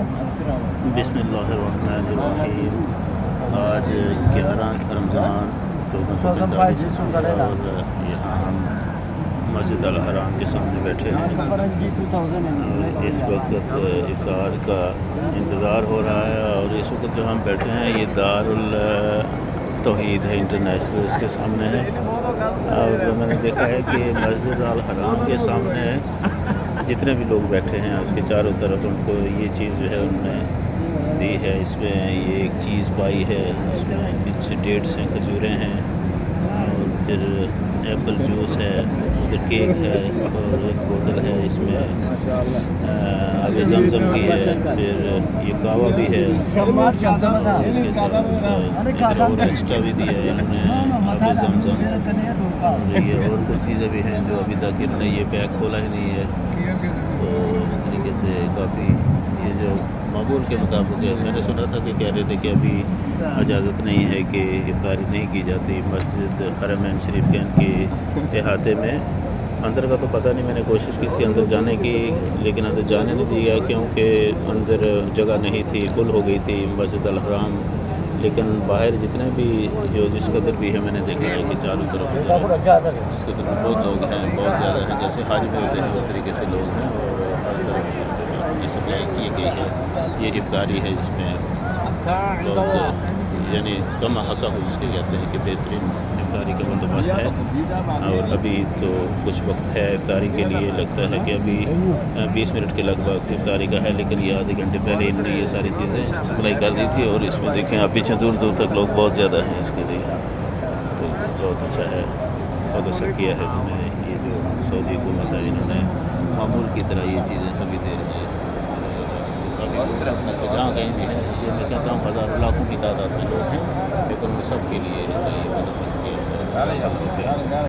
بسم اللہ الرحمن الرحیم۔ آج 11 رمضان 1445 اور یہاں ہم مسجد الحرام کے سامنے بیٹھے ہیں اور اس وقت افطار کا انتظار ہو رہا ہے، اور اس وقت جو ہم بیٹھے ہیں یہ دار التوحید ہے، انٹرنیشنل اس کے سامنے ہے، اور میں نے دیکھا ہے کہ مسجد الحرام کے سامنے جتنے بھی لوگ بیٹھے ہیں اس کے چاروں طرف ان کو یہ چیز جو ہے انہوں نے دی ہے، اس میں یہ ایک چیز پائی ہے، اس میں کچھ ڈیٹس ہیں، کھجوریں ہیں، اور پھر ایپل جوس ہے، ادھر کیک ہے، اور ایک بوتل ہے اس میں آگے زمزم کی ہے، پھر یہ کعوہ بھی ہے، اس کے ساتھ اور ایکسٹرا بھی دیا ہے انہوں نے آگے زمزم، اور یہ اور کچھ چیزیں بھی ہیں جو ابھی تک انہوں نے یہ پیک کھولا ہی نہیں ہے۔ تو اس طریقے سے کافی یہ جو معمول کے مطابق ہے، میں نے سنا تھا کہ کہہ رہے تھے کہ ابھی اجازت نہیں ہے کہ افطاری نہیں کی جاتی مسجد حرمین شریف کے احاطے میں۔ اندر کا تو پتہ نہیں، میں نے کوشش کی تھی اندر جانے کی، لیکن اندر جانے نہیں دیا کیونکہ اندر جگہ نہیں تھی، کل ہو گئی تھی مسجد الحرام۔ لیکن باہر جتنے بھی جو جس قدر بھی ہے میں نے دیکھا ہے کہ چاروں طرف جس قدر بھی بہت لوگ ہیں، بہت زیادہ ہیں، جیسے حاجی بھی ہوتے ہیں اس طریقے سے لوگ ہیں، اور ہر طرف یہ سپلائی کی گئی ہے۔ یہ افطاری ہے جس میں بہت یعنی کم حقہ ہو جس کے کہتے ہیں کہ بہترین افطاری کا بندوبست ہے، اور ابھی تو کچھ وقت ہے افطاری کے لیے، لگتا ہے کہ ابھی 20 منٹ کے لگ بھگ افطاری کا ہے، لیکن یہ آدھے گھنٹے پہلے انہوں نے یہ ساری چیزیں سپلائی کر دی تھی، اور اس میں دیکھیں آپ پیچھے دور دور تک لوگ بہت زیادہ ہیں اس کے لیے، تو بہت اچھا ہے، بہت اچھا کیا ہے انہوں نے، یہ جو سعودی حکومت ہے انہوں نے معمول کی طرح یہ چیزیں سبھی دے رہی ہیں، جہاں کہیں بھی ہے، یہ میں کہتا ہوں ہزاروں لاکھوں کی تعداد میں لوگ ہیں، لیکن ان سب کے لیے یہ بندوبست کیا ہے۔